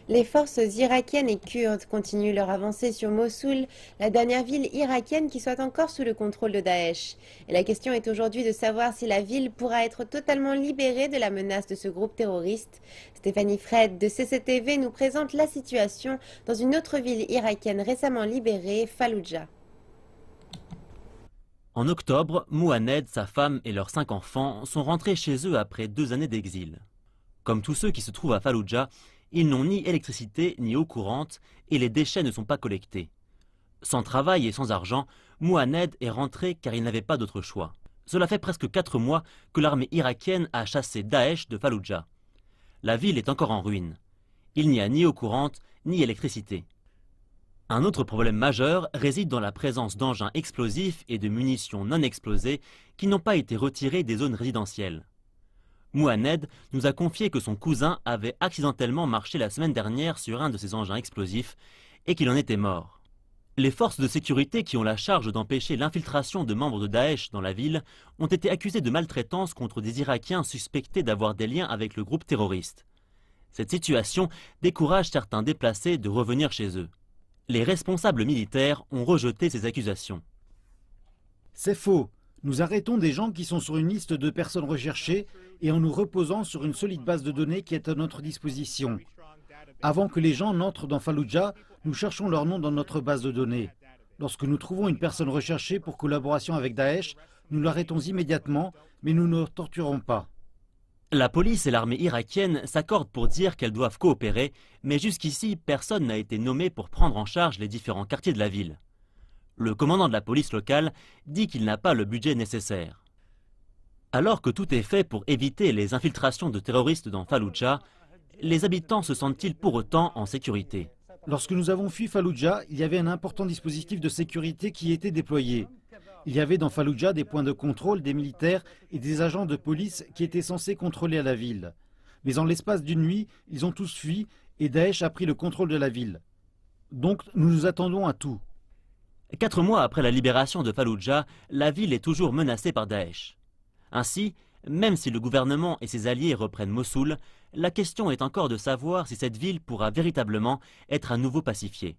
Les forces irakiennes et kurdes continuent leur avancée sur Mossoul, la dernière ville irakienne qui soit encore sous le contrôle de Daesh. Et la question est aujourd'hui de savoir si la ville pourra être totalement libérée de la menace de ce groupe terroriste. Stéphanie Fred de CCTV nous présente la situation dans une autre ville irakienne récemment libérée, Falloujah. En octobre, Mouhaned, sa femme et leurs 5 enfants sont rentrés chez eux après 2 années d'exil. Comme tous ceux qui se trouvent à Falloujah, ils n'ont ni électricité ni eau courante et les déchets ne sont pas collectés. Sans travail et sans argent, Mouhaned est rentré car il n'avait pas d'autre choix. Cela fait presque 4 mois que l'armée irakienne a chassé Daesh de Falloujah. La ville est encore en ruine. Il n'y a ni eau courante ni électricité. Un autre problème majeur réside dans la présence d'engins explosifs et de munitions non explosées qui n'ont pas été retirés des zones résidentielles. Mouhaned nous a confié que son cousin avait accidentellement marché la semaine dernière sur un de ces engins explosifs et qu'il en était mort. Les forces de sécurité qui ont la charge d'empêcher l'infiltration de membres de Daesh dans la ville ont été accusées de maltraitance contre des Irakiens suspectés d'avoir des liens avec le groupe terroriste. Cette situation décourage certains déplacés de revenir chez eux. Les responsables militaires ont rejeté ces accusations. C'est faux. Nous arrêtons des gens qui sont sur une liste de personnes recherchées et en nous reposant sur une solide base de données qui est à notre disposition. Avant que les gens n'entrent dans Falloujah, nous cherchons leur nom dans notre base de données. Lorsque nous trouvons une personne recherchée pour collaboration avec Daesh, nous l'arrêtons immédiatement, mais nous ne torturons pas. La police et l'armée irakienne s'accordent pour dire qu'elles doivent coopérer, mais jusqu'ici, personne n'a été nommé pour prendre en charge les différents quartiers de la ville. Le commandant de la police locale dit qu'il n'a pas le budget nécessaire. Alors que tout est fait pour éviter les infiltrations de terroristes dans Falloujah, les habitants se sentent-ils pour autant en sécurité? Lorsque nous avons fui Falloujah, il y avait un important dispositif de sécurité qui était déployé. Il y avait dans Falloujah des points de contrôle, des militaires et des agents de police qui étaient censés contrôler la ville. Mais en l'espace d'une nuit, ils ont tous fui et Daesh a pris le contrôle de la ville. Donc nous nous attendons à tout. 4 mois après la libération de Falloujah, la ville est toujours menacée par Daesh. Ainsi, même si le gouvernement et ses alliés reprennent Mossoul, la question est encore de savoir si cette ville pourra véritablement être à nouveau pacifiée.